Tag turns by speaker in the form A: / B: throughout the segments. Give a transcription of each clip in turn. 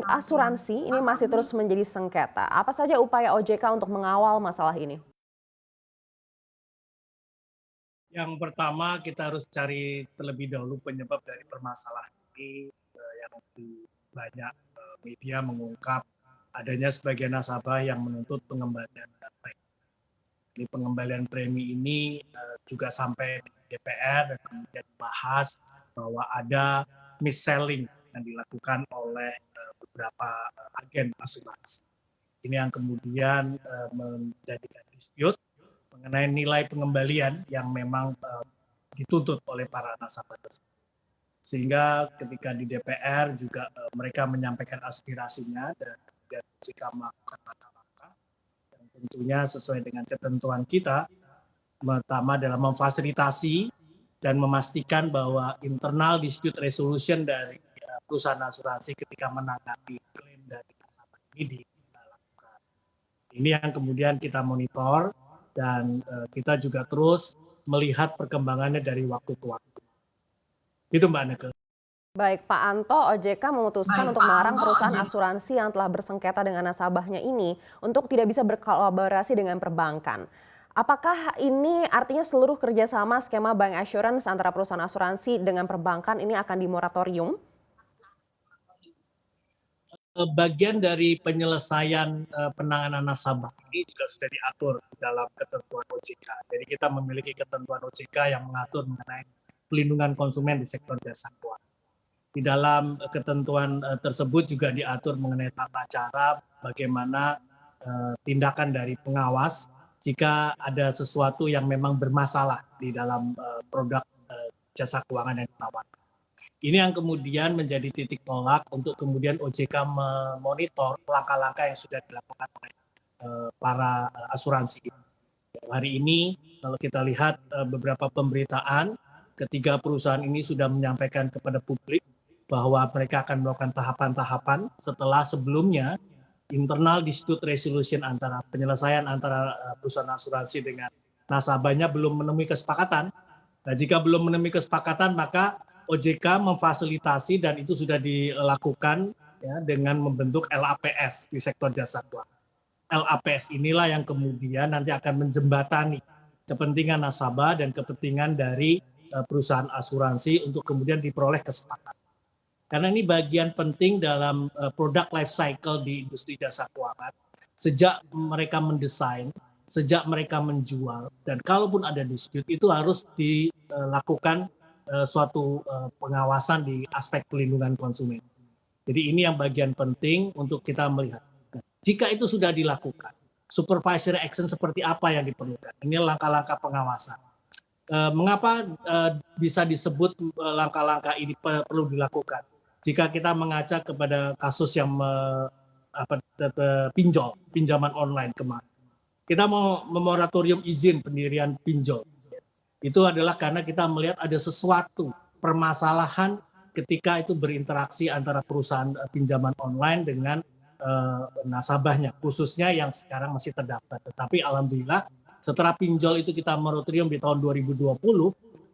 A: Asuransi ini masih terus menjadi sengketa. Apa saja upaya OJK untuk mengawal masalah ini?
B: Yang pertama kita harus cari terlebih dahulu penyebab dari permasalahan ini, yang banyak media mengungkap adanya sebagian nasabah yang menuntut pengembalian dana. Jadi pengembalian premi ini juga sampai di DPR dan kemudian dibahas bahwa ada mis-selling yang dilakukan oleh beberapa agen asuransi. Ini yang kemudian menjadikan dispute mengenai nilai pengembalian yang memang dituntut oleh para nasabah tersebut. Sehingga ketika di DPR juga mereka menyampaikan aspirasinya dan jika melakukan langkah-langkah yang tentunya sesuai dengan ketentuan kita, pertama adalah memfasilitasi dan memastikan bahwa internal dispute resolution dari perusahaan asuransi ketika menanggapi klaim dari nasabah ini dilakukan. Ini yang kemudian kita monitor dan kita juga terus melihat perkembangannya dari waktu ke waktu. Itu Mbak Neke.
A: Baik, Pak Anto, OJK memutuskan untuk melarang perusahaan asuransi yang telah bersengketa dengan nasabahnya ini untuk tidak bisa berkolaborasi dengan perbankan. Apakah ini artinya seluruh kerjasama skema bank assurance antara perusahaan asuransi dengan perbankan ini akan dimoratorium?
B: Bagian dari penyelesaian penanganan nasabah ini juga sudah diatur dalam ketentuan OJK. Jadi kita memiliki ketentuan OJK yang mengatur mengenai pelindungan konsumen di sektor jasa keuangan. Di dalam ketentuan tersebut juga diatur mengenai tata cara bagaimana tindakan dari pengawas jika ada sesuatu yang memang bermasalah di dalam produk jasa keuangan yang ditawarkan. Ini yang kemudian menjadi titik tolak untuk kemudian OJK memonitor langkah-langkah yang sudah dilakukan oleh para asuransi. Hari ini kalau kita lihat beberapa pemberitaan, ketiga perusahaan ini sudah menyampaikan kepada publik bahwa mereka akan melakukan tahapan-tahapan setelah sebelumnya internal dispute resolution antara penyelesaian antara perusahaan asuransi dengan nasabahnya belum menemui kesepakatan. Nah, jika belum menemui kesepakatan, maka OJK memfasilitasi dan itu sudah dilakukan ya, dengan membentuk LAPS di sektor jasa keuangan. LAPS inilah yang kemudian nanti akan menjembatani kepentingan nasabah dan kepentingan dari perusahaan asuransi untuk kemudian diperoleh kesepakatan. Karena ini bagian penting dalam produk life cycle di industri jasa keuangan. Sejak mereka mendesain, sejak mereka menjual, dan kalaupun ada dispute itu harus dilakukan suatu pengawasan di aspek pelindungan konsumen. Jadi ini yang bagian penting untuk kita melihat. Nah, jika itu sudah dilakukan, supervisory action seperti apa yang diperlukan? Ini langkah-langkah pengawasan. Mengapa bisa disebut langkah-langkah ini perlu dilakukan? Jika kita mengaca kepada kasus yang pinjaman online kemarin. Kita mau memoratorium izin pendirian pinjol. Itu adalah karena kita melihat ada sesuatu permasalahan ketika itu berinteraksi antara perusahaan pinjaman online dengan nasabahnya, khususnya yang sekarang masih terdaftar. Tetapi alhamdulillah setelah pinjol itu kita moratorium di tahun 2020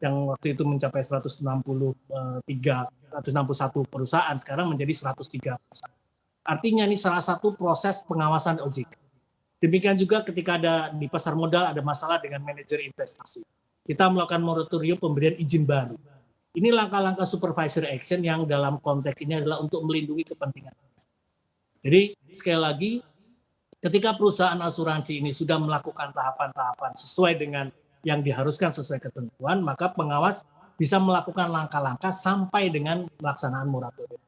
B: yang waktu itu mencapai 161 perusahaan, sekarang menjadi 103 perusahaan. Artinya ini salah satu proses pengawasan OJK. Demikian juga ketika ada di pasar modal ada masalah dengan manajer investasi. Kita melakukan moratorium pemberian izin baru. Ini langkah-langkah supervisory action yang dalam konteks ini adalah untuk melindungi kepentingan. Jadi sekali lagi ketika perusahaan asuransi ini sudah melakukan tahapan-tahapan sesuai dengan yang diharuskan sesuai ketentuan, maka pengawas bisa melakukan langkah-langkah sampai dengan pelaksanaan moratorium.